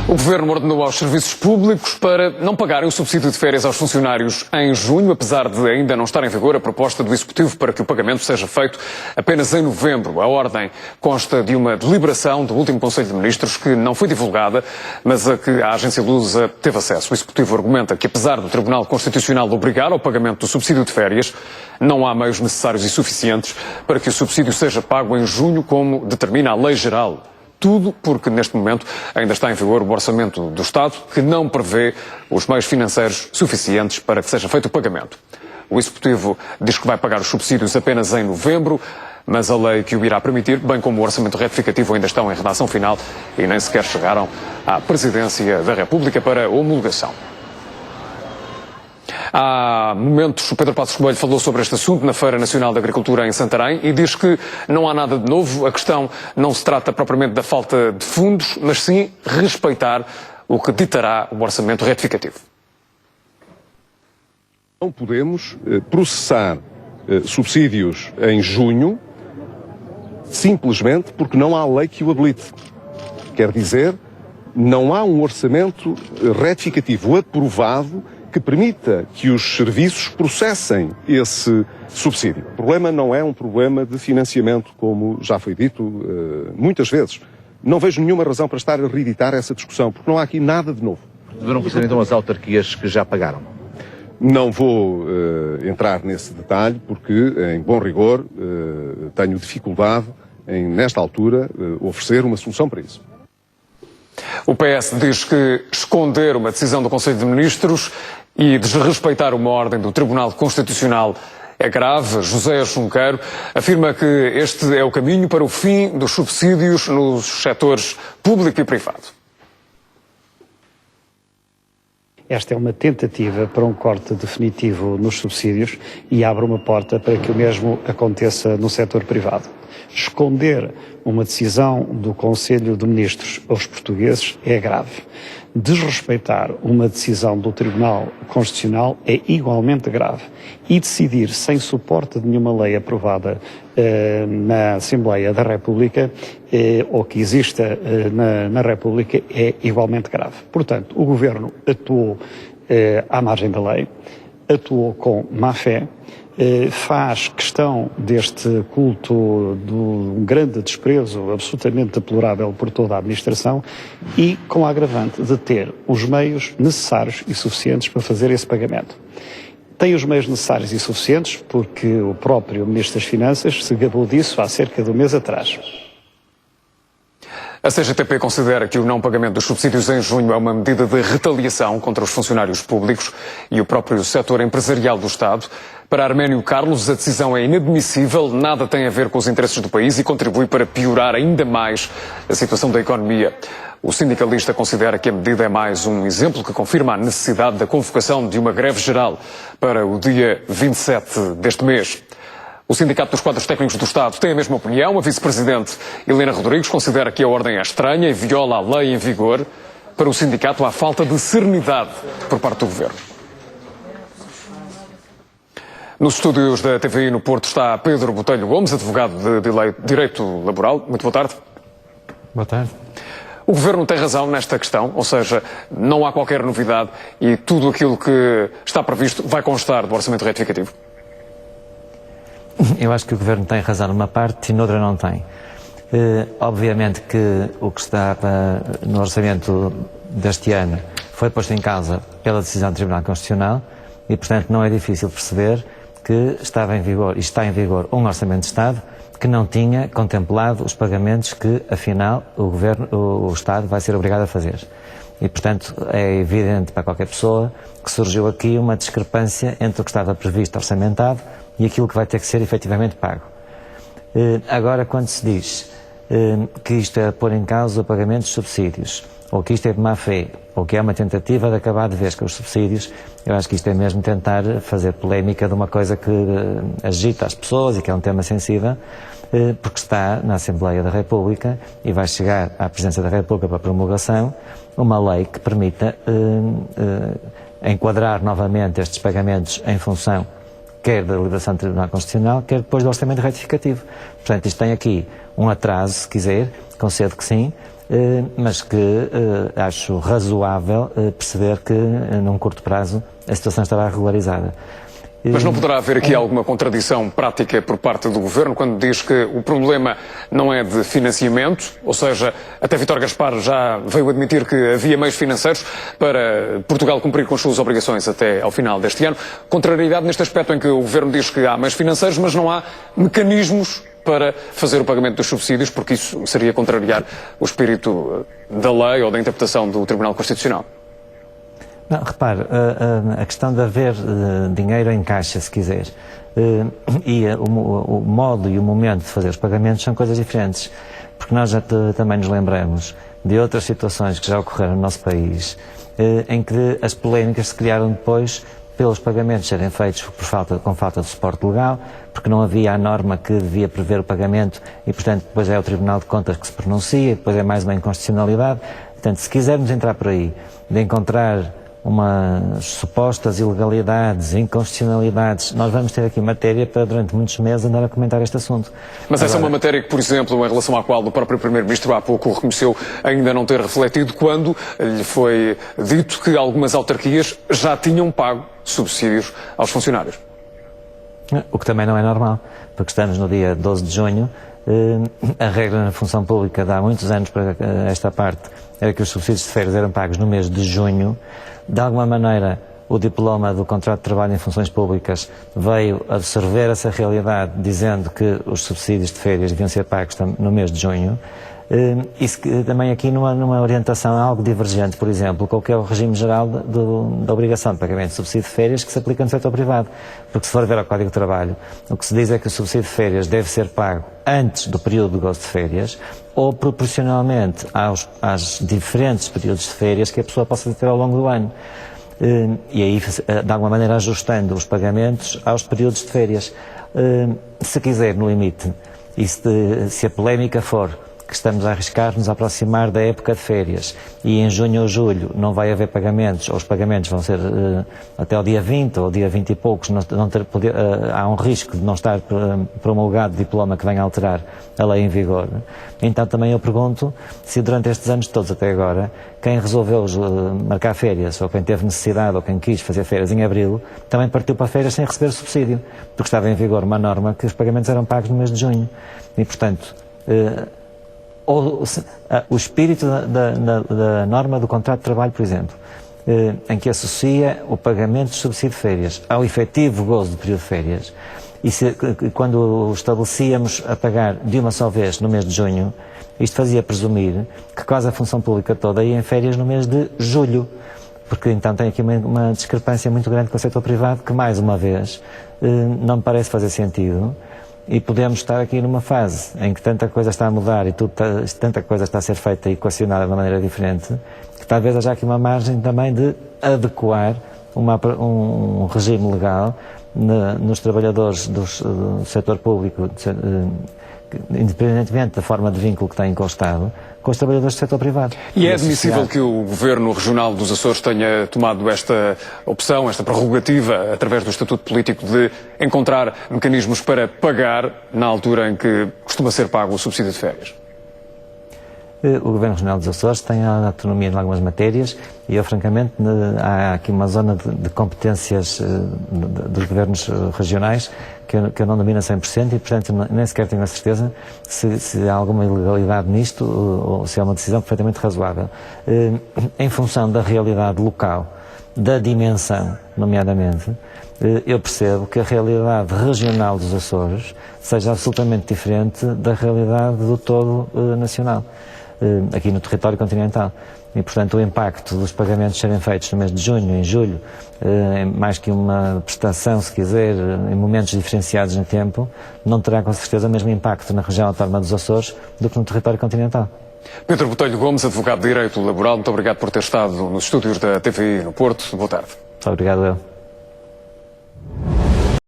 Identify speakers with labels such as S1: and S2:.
S1: O Governo ordenou aos serviços públicos para não pagarem o subsídio de férias aos funcionários em junho, apesar de ainda não estar em vigor a proposta do Executivo para que o pagamento seja feito apenas em novembro. A ordem consta de uma deliberação do último Conselho de Ministros que não foi divulgada, mas a que a agência Lusa teve acesso. O Executivo argumenta que, apesar do Tribunal Constitucional obrigar ao pagamento do subsídio de férias, não há meios necessários e suficientes para que o subsídio seja pago em junho, como determina a Lei Geral. Tudo porque, neste momento, ainda está em vigor o Orçamento do Estado, que não prevê os meios financeiros suficientes para que seja feito o pagamento. O Executivo diz que vai pagar os subsídios apenas em novembro, mas a lei que o irá permitir, bem como o Orçamento Retificativo, ainda estão em redação final e nem sequer chegaram à Presidência da República para homologação. Há momentos, o Pedro Passos Coelho falou sobre este assunto na Feira Nacional da Agricultura em Santarém e diz que não há nada de novo. A questão não se trata propriamente da falta de fundos, mas sim respeitar o que ditará o orçamento retificativo.
S2: Não podemos processar subsídios em junho simplesmente porque não há lei que o habilite. Quer dizer, não há um orçamento retificativo aprovado que permita que os serviços processem esse subsídio. O problema não é um problema de financiamento, como já foi dito muitas vezes. Não vejo nenhuma razão para estar a reeditar essa discussão, porque não há aqui nada de novo.
S3: Deverão ser então as autarquias que já pagaram?
S2: Não vou entrar nesse detalhe, porque, em bom rigor, tenho dificuldade em, nesta altura, oferecer uma solução para isso.
S1: O PS diz que esconder uma decisão do Conselho de Ministros e desrespeitar uma ordem do Tribunal Constitucional é grave. José Junqueiro afirma que este é o caminho para o fim dos subsídios nos setores público e privado.
S4: Esta é uma tentativa para um corte definitivo nos subsídios e abre uma porta para que o mesmo aconteça no setor privado. Esconder uma decisão do Conselho de Ministros aos portugueses é grave. Desrespeitar uma decisão do Tribunal Constitucional é igualmente grave. E decidir sem suporte de nenhuma lei aprovada na Assembleia da República ou que exista na República é igualmente grave. Portanto, o Governo atuou à margem da lei, atuou com má-fé, faz questão deste culto de um grande desprezo absolutamente deplorável por toda a administração e com a agravante de ter os meios necessários e suficientes para fazer esse pagamento. Tem os meios necessários e suficientes porque o próprio Ministro das Finanças se gabou disso há cerca de um mês atrás.
S1: A CGTP considera que o não pagamento dos subsídios em junho é uma medida de retaliação contra os funcionários públicos e o próprio setor empresarial do Estado. Para Arménio Carlos, a decisão é inadmissível, nada tem a ver com os interesses do país e contribui para piorar ainda mais a situação da economia. O sindicalista considera que a medida é mais um exemplo que confirma a necessidade da convocação de uma greve geral para o dia 27 deste mês. O Sindicato dos Quadros Técnicos do Estado tem a mesma opinião. A vice-presidente Helena Rodrigues considera que a ordem é estranha e viola a lei em vigor. Para o sindicato há falta de serenidade por parte do Governo. Nos estúdios da TVI no Porto está Pedro Botelho Gomes, advogado de Direito Laboral. Muito boa tarde.
S5: Boa tarde.
S1: O Governo tem razão nesta questão, ou seja, não há qualquer novidade e tudo aquilo que está previsto vai constar do Orçamento Retificativo?
S5: Eu acho que o Governo tem razão numa parte e noutra não tem. Obviamente que o que estava no orçamento deste ano foi posto em causa pela decisão do Tribunal Constitucional e, portanto, não é difícil perceber que estava em vigor e está em vigor um orçamento de Estado que não tinha contemplado os pagamentos que, afinal, o Estado vai ser obrigado a fazer. E, portanto, é evidente para qualquer pessoa que surgiu aqui uma discrepância entre o que estava previsto orçamentado e aquilo que vai ter que ser efetivamente pago. Agora, quando se diz que isto é pôr em causa o pagamento dos subsídios, ou que isto é de má-fé, ou que é uma tentativa de acabar de vez com os subsídios, eu acho que isto é mesmo tentar fazer polémica de uma coisa que agita as pessoas e que é um tema sensível, porque está na Assembleia da República e vai chegar à Presidência da República para promulgação uma lei que permita enquadrar novamente estes pagamentos em função quer da deliberação do Tribunal Constitucional, quer depois do orçamento retificativo. Portanto, isto tem aqui um atraso, se quiser, concedo que sim, mas que acho razoável perceber que num curto prazo a situação estava regularizada.
S1: Mas não poderá haver aqui alguma contradição prática por parte do Governo quando diz que o problema não é de financiamento, ou seja, até Vítor Gaspar já veio admitir que havia meios financeiros para Portugal cumprir com as suas obrigações até ao final deste ano. Contrariedade neste aspecto em que o Governo diz que há meios financeiros, mas não há mecanismos para fazer o pagamento dos subsídios, porque isso seria contrariar o espírito da lei ou da interpretação do Tribunal Constitucional.
S5: Não, repare, a questão de haver dinheiro em caixa, se quiser, e o modo e o momento de fazer os pagamentos são coisas diferentes, porque nós já também nos lembramos de outras situações que já ocorreram no nosso país, em que as polémicas se criaram depois pelos pagamentos serem feitos com falta de suporte legal, porque não havia a norma que devia prever o pagamento e, portanto, depois é o Tribunal de Contas que se pronuncia, e depois é mais uma inconstitucionalidade. Portanto, se quisermos entrar por aí, de encontrar umas supostas ilegalidades, inconstitucionalidades, nós vamos ter aqui matéria para durante muitos meses andar a comentar este assunto.
S1: Mas essa é uma matéria que, por exemplo, em relação à qual o próprio Primeiro-Ministro há pouco reconheceu ainda não ter refletido quando lhe foi dito que algumas autarquias já tinham pago subsídios aos funcionários.
S5: O que também não é normal, porque estamos no dia 12 de junho, a regra na função pública de há muitos anos para esta parte era que os subsídios de férias eram pagos no mês de junho. De alguma maneira, o diploma do contrato de trabalho em funções públicas veio absorver essa realidade, dizendo que os subsídios de férias deviam ser pagos no mês de junho. Isso também aqui numa orientação algo divergente, por exemplo, com o que é o regime geral da obrigação de pagamento de subsídio de férias que se aplica no setor privado. Porque se for ver ao Código de Trabalho, o que se diz é que o subsídio de férias deve ser pago antes do período de gozo de férias ou proporcionalmente aos diferentes períodos de férias que a pessoa possa ter ao longo do ano. E aí, de alguma maneira, ajustando os pagamentos aos períodos de férias. Se quiser, no limite, e se a polémica for que estamos a arriscar-nos a aproximar da época de férias e em junho ou julho não vai haver pagamentos, ou os pagamentos vão ser até ao dia 20 ou dia 20 e poucos, há um risco de não estar promulgado diploma que venha a alterar a lei em vigor. Então também eu pergunto se durante estes anos todos até agora, quem resolveu marcar férias, ou quem teve necessidade, ou quem quis fazer férias em abril, também partiu para férias sem receber subsídio, porque estava em vigor uma norma que os pagamentos eram pagos no mês de junho. E, portanto, o espírito da norma do contrato de trabalho, por exemplo, em que associa o pagamento de subsídio de férias ao efetivo gozo do período de férias, e quando estabelecíamos a pagar de uma só vez no mês de junho, isto fazia presumir que quase a função pública toda ia em férias no mês de julho, porque então tem aqui uma discrepância muito grande com o setor privado que, mais uma vez, não me parece fazer sentido. E podemos estar aqui numa fase em que tanta coisa está a mudar e tanta coisa está a ser feita e equacionada de uma maneira diferente, que talvez haja aqui uma margem também de adequar um regime legal nos trabalhadores do setor público, independentemente da forma de vínculo que têm com o Estado, com os trabalhadores do setor privado.
S1: E é admissível que o Governo Regional dos Açores tenha tomado esta opção, esta prerrogativa, através do Estatuto Político, de encontrar mecanismos para pagar na altura em que costuma ser pago o subsídio de férias?
S5: O Governo Regional dos Açores tem a autonomia em algumas matérias e eu, francamente, há aqui uma zona de competências dos governos regionais que eu não domino a 100% e, portanto, nem sequer tenho a certeza se há alguma ilegalidade nisto ou se é uma decisão perfeitamente razoável. Em função da realidade local, da dimensão, nomeadamente, eu percebo que a realidade regional dos Açores seja absolutamente diferente da realidade do todo nacional, aqui no território continental. E, portanto, o impacto dos pagamentos serem feitos no mês de junho, em julho, mais que uma prestação, se quiser, em momentos diferenciados no tempo, não terá com certeza o mesmo impacto na região autónoma dos Açores do que no território continental.
S1: Pedro Botelho Gomes, advogado de Direito Laboral, muito obrigado por ter estado nos estúdios da TVI no Porto. Boa tarde.
S5: Muito obrigado, eu.